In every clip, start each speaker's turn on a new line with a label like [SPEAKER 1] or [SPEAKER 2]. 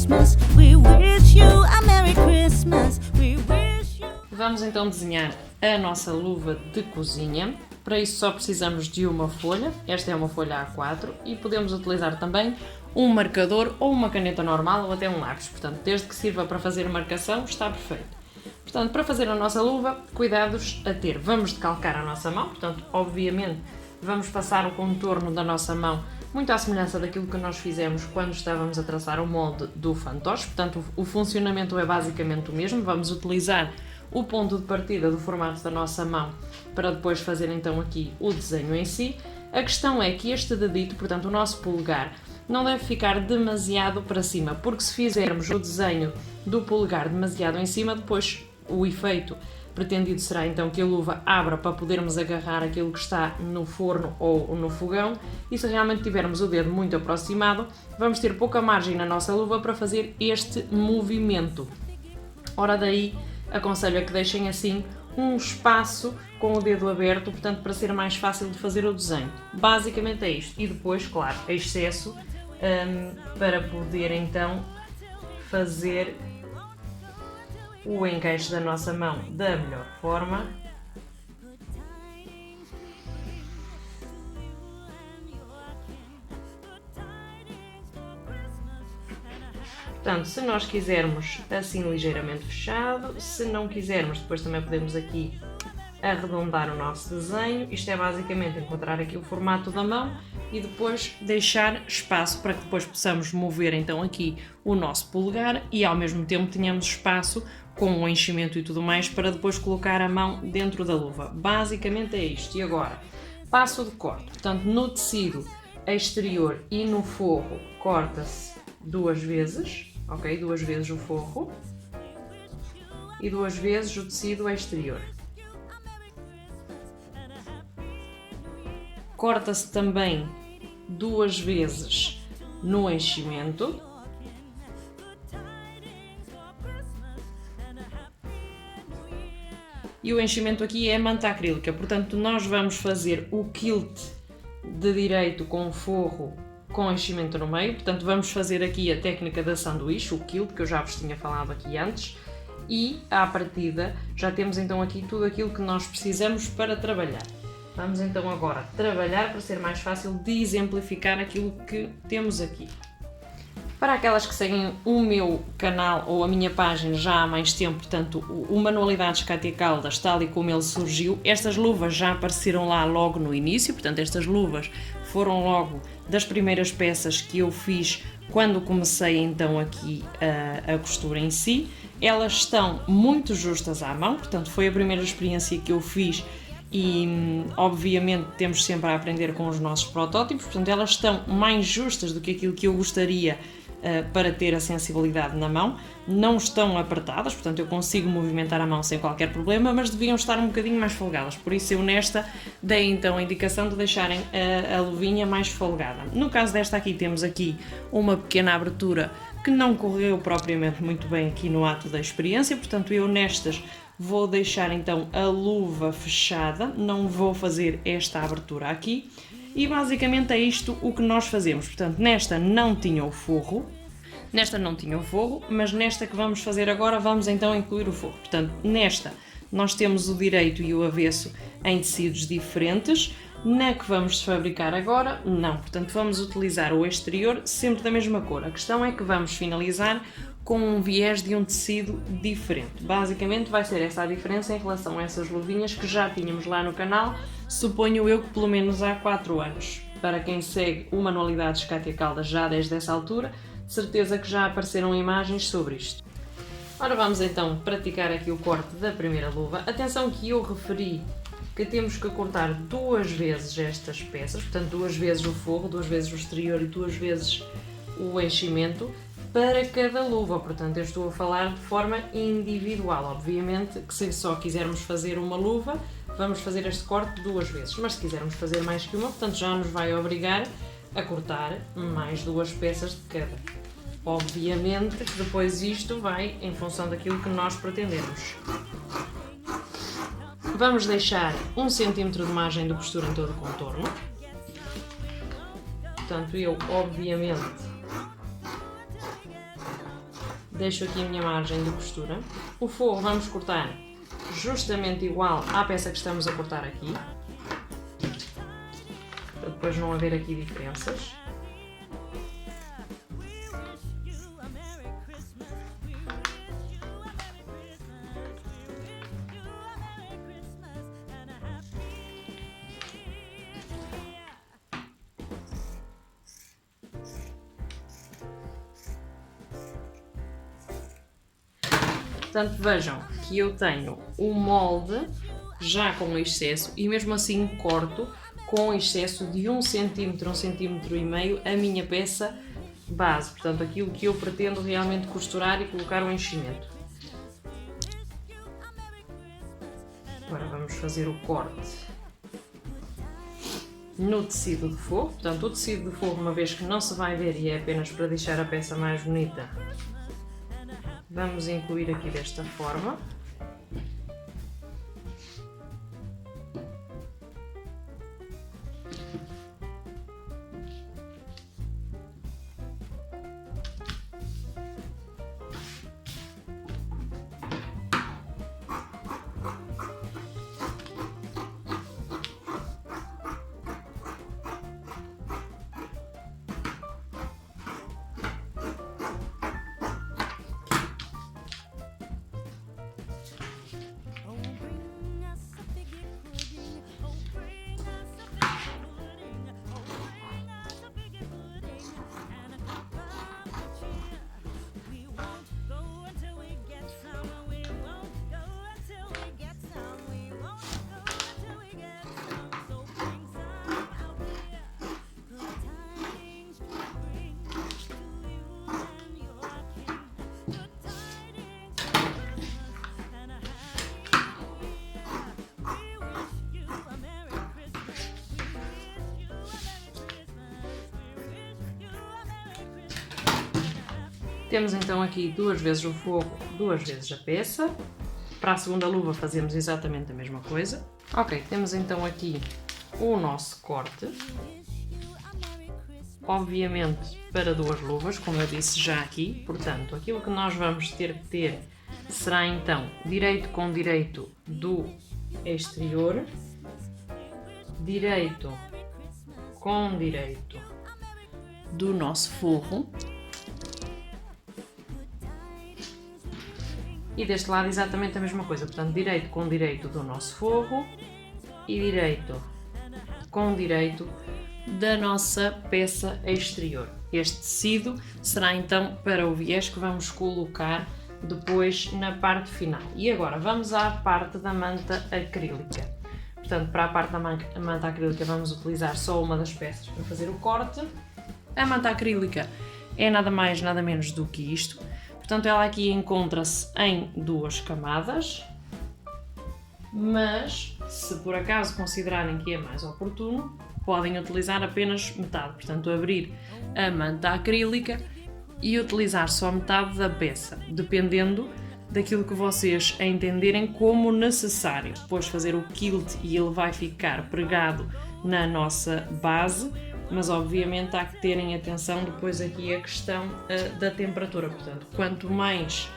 [SPEAKER 1] Christmas. We wish you a Merry Christmas. We wish you...
[SPEAKER 2] Vamos então desenhar a nossa luva de cozinha. Para isso só precisamos de uma folha, esta é uma folha A4 e podemos utilizar também um marcador ou uma caneta normal ou até um lápis, portanto desde que sirva para fazer marcação está perfeito. Portanto, para fazer a nossa luva, cuidados a ter. Vamos decalcar a nossa mão, portanto obviamente vamos passar o contorno da nossa mão muito à semelhança daquilo que nós fizemos quando estávamos a traçar o molde do fantoche, portanto o funcionamento é basicamente o mesmo, vamos utilizar o ponto de partida do formato da nossa mão para depois fazer então aqui o desenho em si. A questão é que este dedito, portanto o nosso polegar, não deve ficar demasiado para cima, porque se fizermos o desenho do polegar demasiado em cima, depois o efeito pretendido será então que a luva abra para podermos agarrar aquilo que está no forno ou no fogão, e se realmente tivermos o dedo muito aproximado, vamos ter pouca margem na nossa luva para fazer este movimento. Ora daí, aconselho a que deixem assim um espaço com o dedo aberto, portanto para ser mais fácil de fazer o desenho. Basicamente é isto. E depois, claro, excesso para poder então fazer o encaixe da nossa mão da melhor forma. Portanto, se nós quisermos assim ligeiramente fechado, se não quisermos, depois também podemos aqui arredondar o nosso desenho. Isto é basicamente encontrar aqui o formato da mão e depois deixar espaço para que depois possamos mover então aqui o nosso polegar e ao mesmo tempo tenhamos espaço com o enchimento e tudo mais para depois colocar a mão dentro da luva. Basicamente é isto. E agora, passo de corte. Portanto, no tecido exterior e no forro corta-se 2 vezes, ok? 2 vezes o forro e 2 vezes o tecido exterior. Corta-se também 2 vezes no enchimento. E o enchimento aqui é manta acrílica, portanto nós vamos fazer o quilt de direito com o forro com enchimento no meio, portanto vamos fazer aqui a técnica da sanduíche, o quilt, que eu já vos tinha falado aqui antes, e à partida já temos então aqui tudo aquilo que nós precisamos para trabalhar. Vamos então agora trabalhar para ser mais fácil de exemplificar aquilo que temos aqui. Para aquelas que seguem o meu canal ou a minha página já há mais tempo, portanto o Manualidades Cátia Caldas, tal e como ele surgiu, estas luvas já apareceram lá logo no início, portanto estas luvas foram logo das primeiras peças que eu fiz quando comecei então aqui a costura em si. Elas estão muito justas à mão, portanto foi a primeira experiência que eu fiz e obviamente temos sempre a aprender com os nossos protótipos, portanto elas estão mais justas do que aquilo que eu gostaria para ter a sensibilidade na mão, não estão apertadas, portanto eu consigo movimentar a mão sem qualquer problema, mas deviam estar um bocadinho mais folgadas, por isso eu nesta dei então a indicação de deixarem a luvinha mais folgada. No caso desta aqui temos aqui uma pequena abertura que não correu propriamente muito bem aqui no ato da experiência, portanto eu nestas vou deixar então a luva fechada, não vou fazer esta abertura aqui. E basicamente é isto o que nós fazemos, portanto nesta não tinha o forro, mas nesta que vamos fazer agora vamos então incluir o forro. Portanto nesta nós temos o direito e o avesso em tecidos diferentes, na que vamos fabricar agora não, portanto vamos utilizar o exterior sempre da mesma cor. A questão é que vamos finalizar com um viés de um tecido diferente. Basicamente vai ser essa a diferença em relação a essas luvinhas que já tínhamos lá no canal, suponho eu que pelo menos há 4 anos. Para quem segue o Manualidades Cátia Caldas já desde essa altura, de certeza que já apareceram imagens sobre isto. Ora vamos então praticar aqui o corte da primeira luva. Atenção que eu referi que temos que cortar 2 vezes estas peças, portanto 2 vezes o forro, 2 vezes o exterior e 2 vezes o enchimento, para cada luva, portanto eu estou a falar de forma individual. Obviamente que se só quisermos fazer uma luva, vamos fazer este corte 2 vezes, mas se quisermos fazer mais que uma, portanto já nos vai obrigar a cortar mais 2 peças de cada. Obviamente que depois isto vai em função daquilo que nós pretendemos. Vamos deixar 1 cm de margem de costura em todo o contorno. Portanto eu obviamente deixo aqui a minha margem de costura. O forro vamos cortar justamente igual à peça que estamos a cortar aqui, para depois não haver aqui diferenças. Portanto, vejam que eu tenho o molde já com excesso e mesmo assim corto com excesso de 1 cm, 1,5 cm a minha peça base. Portanto, aquilo que eu pretendo realmente costurar e colocar o enchimento. Agora vamos fazer o corte no tecido de forro. Portanto, o tecido de forro, uma vez que não se vai ver e é apenas para deixar a peça mais bonita, vamos incluir aqui desta forma. Temos então aqui 2 vezes o forro, 2 vezes a peça. Para a segunda luva fazemos exatamente a mesma coisa. Ok, temos então aqui o nosso corte. Obviamente para 2 luvas, como eu disse já aqui. Portanto, aquilo que nós vamos ter que ter será então direito com direito do exterior, direito com direito do nosso forro. E deste lado exatamente a mesma coisa, portanto, direito com direito do nosso forro e direito com direito da nossa peça exterior. Este tecido será então para o viés que vamos colocar depois na parte final. E agora vamos à parte da manta acrílica. Portanto, para a parte da manta acrílica vamos utilizar só uma das peças para fazer o corte. A manta acrílica é nada mais nada menos do que isto. Portanto, ela aqui encontra-se em 2 camadas, mas se por acaso considerarem que é mais oportuno, podem utilizar apenas metade. Portanto, abrir a manta acrílica e utilizar só metade da peça, dependendo daquilo que vocês entenderem como necessário. Depois fazer o quilt e ele vai ficar pregado na nossa base. Mas obviamente há que terem atenção depois aqui a questão da temperatura, portanto, quanto mais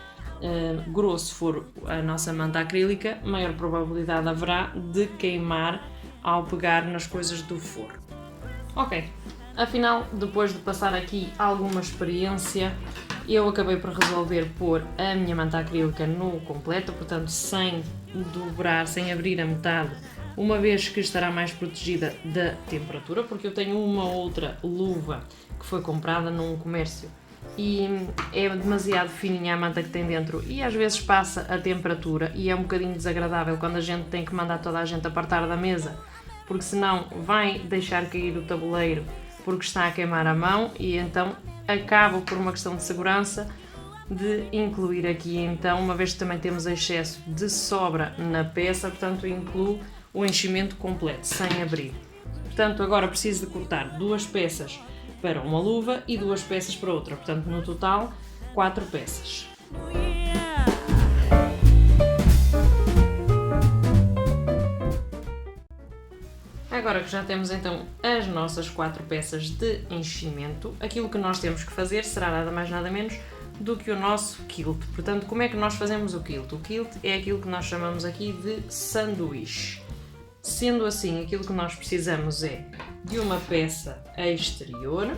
[SPEAKER 2] grosso for a nossa manta acrílica, maior probabilidade haverá de queimar ao pegar nas coisas do forro. Ok, afinal, depois de passar aqui alguma experiência, eu acabei por resolver pôr a minha manta acrílica no completo, portanto sem dobrar, sem abrir a metade, uma vez que estará mais protegida da temperatura, porque eu tenho uma outra luva que foi comprada num comércio e é demasiado fininha a manta que tem dentro e às vezes passa a temperatura e é um bocadinho desagradável quando a gente tem que mandar toda a gente apartar da mesa, porque senão vai deixar cair o tabuleiro porque está a queimar a mão e então acabo por uma questão de segurança de incluir aqui então, uma vez que também temos excesso de sobra na peça, portanto incluo o enchimento completo, sem abrir. Portanto, agora preciso de cortar 2 peças para uma luva e 2 peças para outra. Portanto, no total, 4 peças. Agora que já temos então as nossas 4 peças de enchimento, aquilo que nós temos que fazer será nada mais nada menos do que o nosso quilt. Portanto, como é que nós fazemos o quilt? O quilt é aquilo que nós chamamos aqui de sanduíche. Sendo assim, aquilo que nós precisamos é de uma peça exterior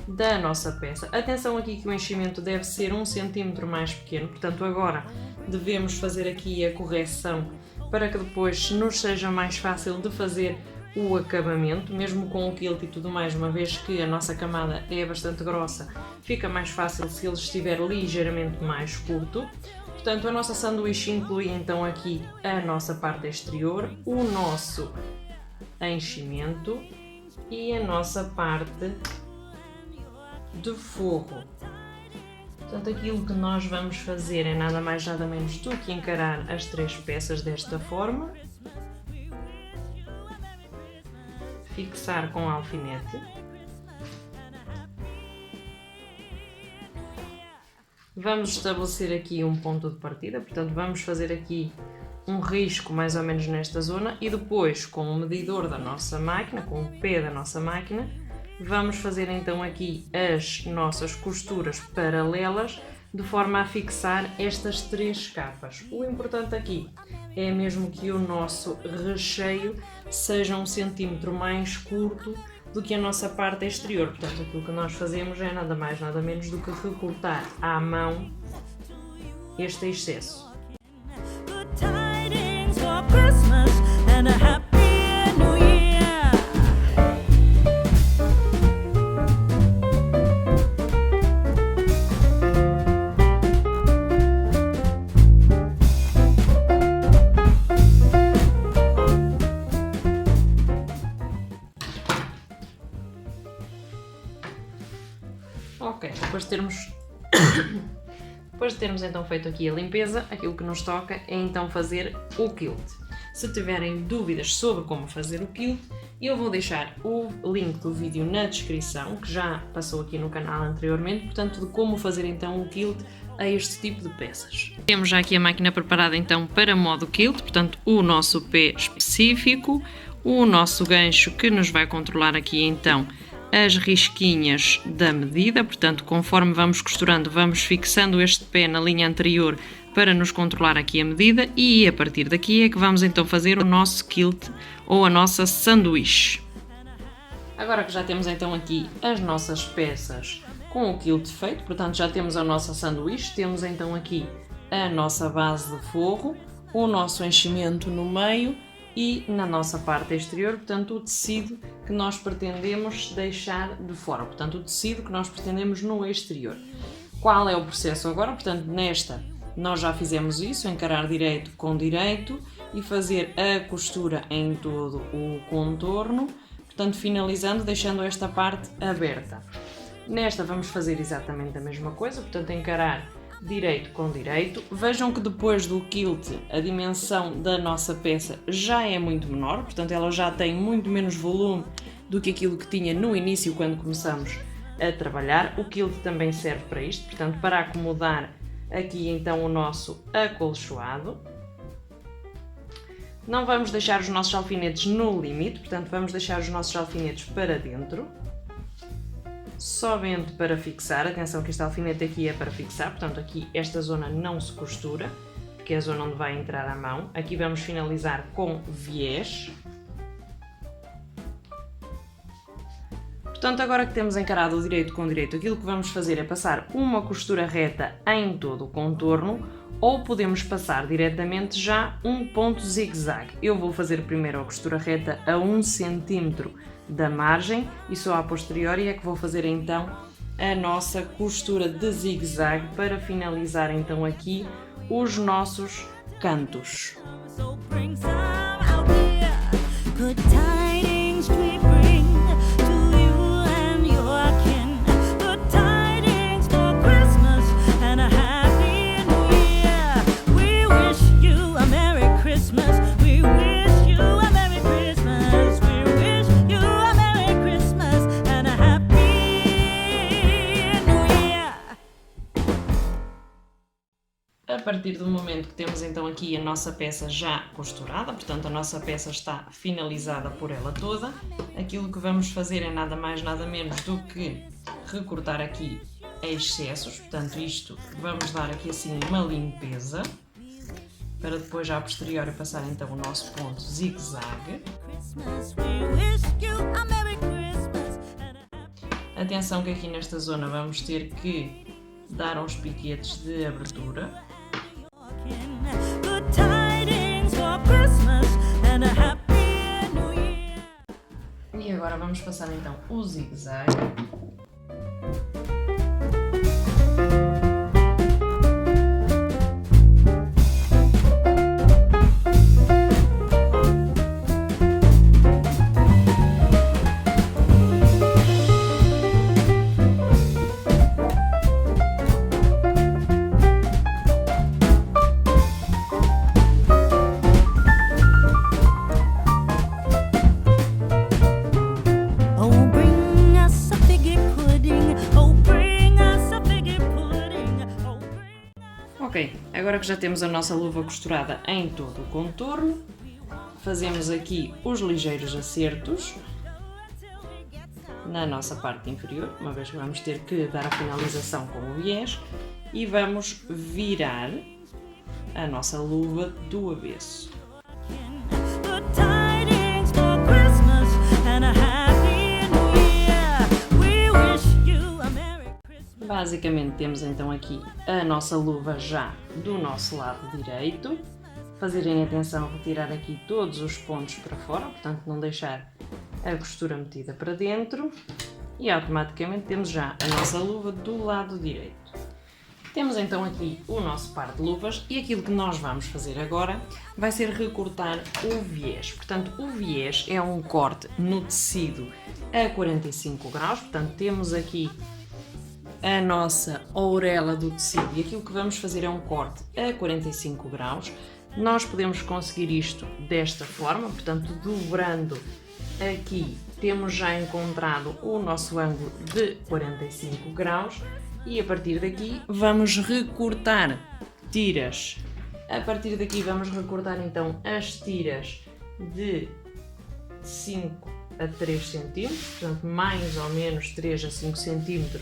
[SPEAKER 2] da nossa peça. Atenção aqui que o enchimento deve ser 1 cm mais pequeno, portanto agora devemos fazer aqui a correção para que depois nos seja mais fácil de fazer o acabamento, mesmo com o quilt e tudo mais, uma vez que a nossa camada é bastante grossa, fica mais fácil se ele estiver ligeiramente mais curto. Portanto, a nossa sanduíche inclui então aqui a nossa parte exterior, o nosso enchimento e a nossa parte de forro. Portanto, aquilo que nós vamos fazer é nada mais nada menos do que encarar as 3 peças desta forma, fixar com alfinete, vamos estabelecer aqui um ponto de partida, portanto vamos fazer aqui um risco mais ou menos nesta zona e depois com o medidor da nossa máquina, com o pé da nossa máquina, vamos fazer então aqui as nossas costuras paralelas de forma a fixar estas 3 capas. O importante aqui é mesmo que o nosso recheio seja 1 cm mais curto do que a nossa parte exterior. Portanto, aquilo que nós fazemos é nada mais nada menos do que recortar à mão este excesso.
[SPEAKER 1] Good tidings for Christmas and a happy new year.
[SPEAKER 2] Ok, depois de termos então feito aqui a limpeza, aquilo que nos toca é então fazer o quilt. Se tiverem dúvidas sobre como fazer o quilt, eu vou deixar o link do vídeo na descrição, que já passou aqui no canal anteriormente, portanto, de como fazer então o quilt a este tipo de peças. Temos já aqui a máquina preparada então para modo quilt, portanto, o nosso pé específico, o nosso gancho que nos vai controlar aqui então as risquinhas da medida, portanto, conforme vamos costurando, vamos fixando este pé na linha anterior para nos controlar aqui a medida e a partir daqui é que vamos então fazer o nosso quilt ou a nossa sanduíche. Agora que já temos então aqui as nossas peças com o quilt feito, portanto já temos a nossa sanduíche, temos então aqui a nossa base de forro, o nosso enchimento no meio e na nossa parte exterior, portanto, o tecido que nós pretendemos deixar de fora, portanto, o tecido que nós pretendemos no exterior. Qual é o processo agora? Portanto, nesta nós já fizemos isso, encarar direito com direito e fazer a costura em todo o contorno, portanto, finalizando, deixando esta parte aberta. Nesta vamos fazer exatamente a mesma coisa, portanto, encarar direito com direito. Vejam que depois do quilt a dimensão da nossa peça já é muito menor, portanto ela já tem muito menos volume do que aquilo que tinha no início quando começamos a trabalhar. O quilt também serve para isto, portanto para acomodar aqui então o nosso acolchoado. Não vamos deixar os nossos alfinetes no limite, portanto vamos deixar os nossos alfinetes para dentro. Somente para fixar, atenção que este alfinete aqui é para fixar, portanto aqui esta zona não se costura, que é a zona onde vai entrar a mão. Aqui vamos finalizar com viés. Portanto, agora que temos encarado o direito com direito, aquilo que vamos fazer é passar uma costura reta em todo o contorno, ou podemos passar diretamente já um ponto zigue-zague. Eu vou fazer primeiro a costura reta a 1 cm da margem e só a posteriori é que vou fazer então a nossa costura de zigue-zague para finalizar então aqui os nossos cantos.
[SPEAKER 1] So bring some out here. Good tidings we bring to you and your kin. Good tidings for Christmas and a happy new year. We wish you a Merry Christmas. We wish you a Merry Christmas. We wish you a Merry Christmas and a happy new year.
[SPEAKER 2] A partir do momento que temos então aqui a nossa peça já costurada, portanto a nossa peça está finalizada por ela toda, aquilo que vamos fazer é nada mais nada menos do que recortar aqui excessos, portanto isto vamos dar aqui assim uma limpeza, para depois já a posteriori passar então o nosso ponto zigue-zague. Atenção que aqui nesta zona vamos ter que dar aos piquetes de abertura. E agora vamos passar então o zigue-zague. Ok, agora que já temos a nossa luva costurada em todo o contorno, fazemos aqui os ligeiros acertos na nossa parte inferior, uma vez que vamos ter que dar a finalização com o viés, e vamos virar a nossa luva do avesso. Basicamente temos então aqui a nossa luva já do nosso lado direito. Fazerem atenção a retirar aqui todos os pontos para fora, portanto não deixar a costura metida para dentro, e automaticamente temos já a nossa luva do lado direito. Temos então aqui o nosso par de luvas, e aquilo que nós vamos fazer agora vai ser recortar o viés. Portanto, o viés é um corte no tecido a 45 graus, portanto temos aqui a nossa orelha do tecido, e aquilo que vamos fazer é um corte a 45 graus. Nós podemos conseguir isto desta forma, portanto dobrando aqui temos já encontrado o nosso ângulo de 45 graus, e a partir daqui vamos recortar tiras. A partir daqui vamos recortar então as tiras de 5 a 3 cm, portanto mais ou menos 3 a 5 cm,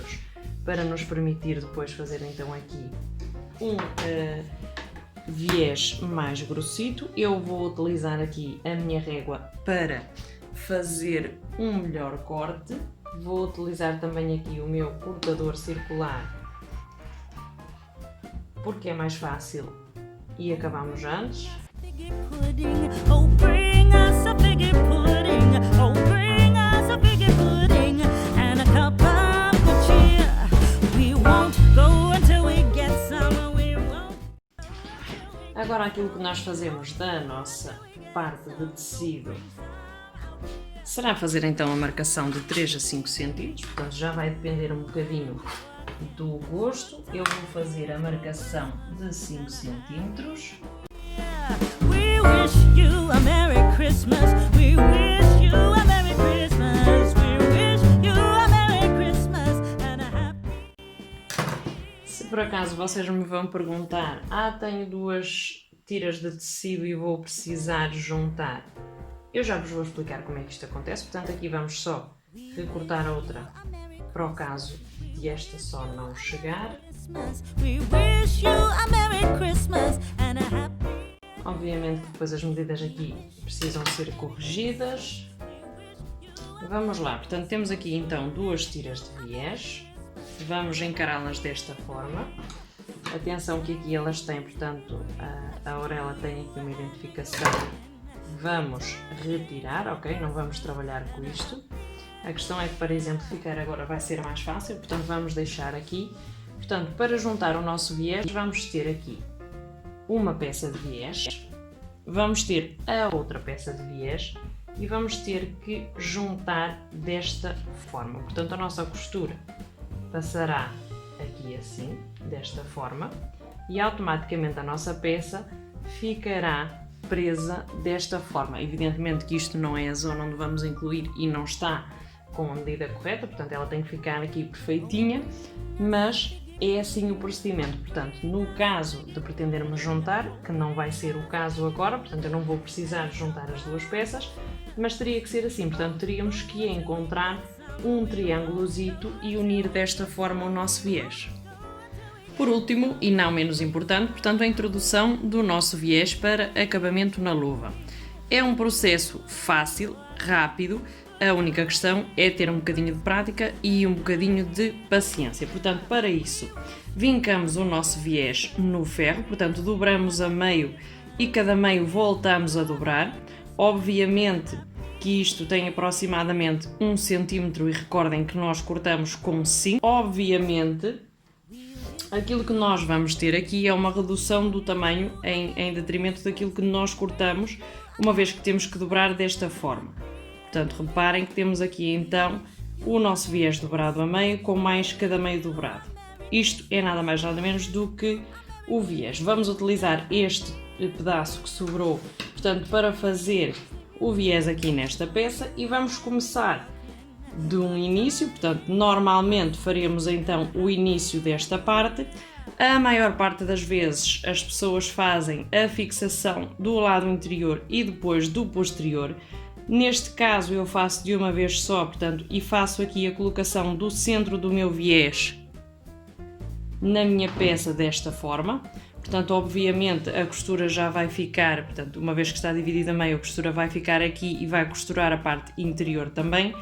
[SPEAKER 2] para nos permitir depois fazer então aqui um viés mais grossito. Eu vou utilizar aqui a minha régua para fazer um melhor corte. Vou utilizar também aqui o meu cortador circular, porque é mais fácil e acabamos antes. Agora aquilo que nós fazemos da nossa parte de tecido será fazer então a marcação de 3 a 5 cm, portanto já vai depender um bocadinho do gosto. Eu vou fazer a marcação de 5 cm. Se por acaso vocês me vão perguntar, tenho 2 tiras de tecido e vou precisar juntar, eu já vos vou explicar como é que isto acontece. Portanto, aqui vamos só recortar outra para o caso de esta só não chegar. Obviamente que depois as medidas aqui precisam ser corrigidas. Vamos lá, portanto temos aqui então 2 tiras de viés. Vamos encará-las desta forma. Atenção que aqui elas têm, portanto, a orelha tem aqui uma identificação. Vamos retirar, ok? Não vamos trabalhar com isto. A questão é que para exemplificar agora vai ser mais fácil, portanto vamos deixar aqui. Portanto, para juntar o nosso viés, vamos ter aqui uma peça de viés, vamos ter a outra peça de viés e vamos ter que juntar desta forma. Portanto, a nossa costura passará aqui assim, desta forma, e automaticamente a nossa peça ficará presa desta forma. Evidentemente que isto não é a zona onde vamos incluir e não está com a medida correta, portanto ela tem que ficar aqui perfeitinha, mas é assim o procedimento. Portanto, no caso de pretendermos juntar, que não vai ser o caso agora, portanto eu não vou precisar juntar as 2 peças, mas teria que ser assim, portanto teríamos que encontrar um triângulozito e unir desta forma o nosso viés. Por último, e não menos importante, portanto, a introdução do nosso viés para acabamento na luva. É um processo fácil, rápido, a única questão é ter um bocadinho de prática e um bocadinho de paciência. Portanto, para isso, vincamos o nosso viés no ferro, portanto, dobramos a meio e cada meio voltamos a dobrar. Obviamente que isto tem aproximadamente 1 cm e recordem que nós cortamos com 5. Obviamente, aquilo que nós vamos ter aqui é uma redução do tamanho em detrimento daquilo que nós cortamos, uma vez que temos que dobrar desta forma. Portanto, reparem que temos aqui então o nosso viés dobrado a meio com mais cada meio dobrado. Isto é nada mais nada menos do que o viés. Vamos utilizar este pedaço que sobrou, portanto, para fazer o viés aqui nesta peça e vamos começar de um início, portanto, normalmente faremos então o início desta parte. A maior parte das vezes as pessoas fazem a fixação do lado interior e depois do posterior. Neste caso eu faço de uma vez só, portanto, e faço aqui a colocação do centro do meu viés na minha peça desta forma. Portanto, obviamente a costura já vai ficar, portanto, uma vez que está dividida a meio, a costura vai ficar aqui e vai costurar a parte interior também.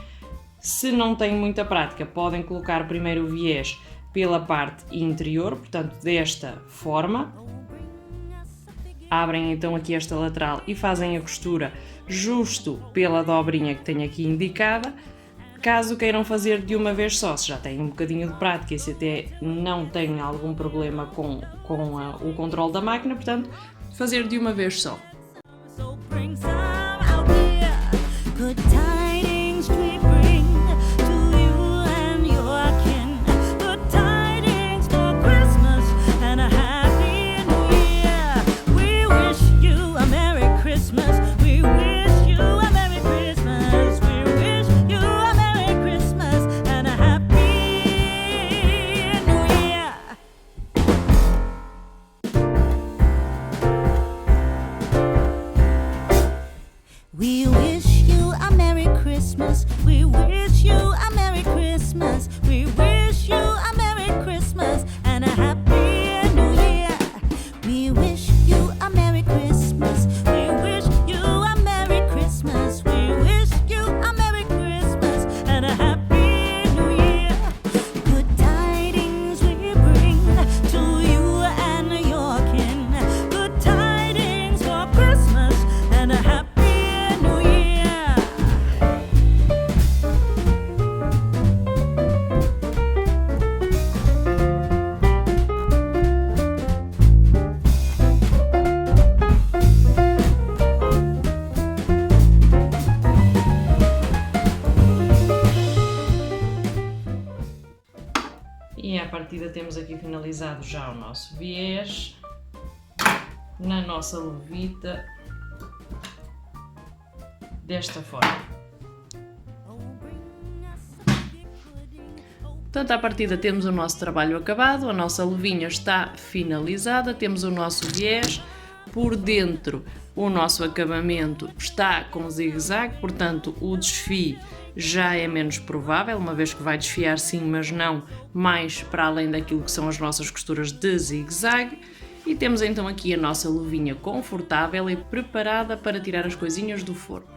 [SPEAKER 2] Se não têm muita prática, podem colocar primeiro o viés pela parte interior, portanto, desta forma. Abrem então aqui esta lateral e fazem a costura justo pela dobrinha que tenho aqui indicada. Caso queiram fazer de uma vez só, se já têm um bocadinho de prática e se até não têm algum problema com o controle da máquina, portanto, fazer de uma vez só.
[SPEAKER 1] So bring some out here. Good tidings we bring to you and your kin. Good tidings for Christmas and a happy new year. We wish you a Merry Christmas. We wish you a Merry Christmas. We wish you a Merry Christmas and a happy new year. We wish you a Merry Christmas. We wish you a Merry Christmas. We wish you a Merry Christmas and a Happy New Year. We wish you a Merry Christmas. We wish you a Merry Christmas. We wish you a Merry Christmas and a Happy New Year. Good tidings we bring to you and your kin. Good tidings for Christmas and a Happy New Year.
[SPEAKER 2] E à partida temos aqui finalizado já o nosso viés na nossa luvita desta forma. Portanto, à partida temos o nosso trabalho acabado, a nossa luvinha está finalizada, temos o nosso viés, por dentro o nosso acabamento está com zigue-zague, portanto o desfio já é menos provável, uma vez que vai desfiar sim, mas não mais para além daquilo que são as nossas costuras de zigue-zague. E temos então aqui a nossa luvinha confortável e preparada para tirar as coisinhas do forno.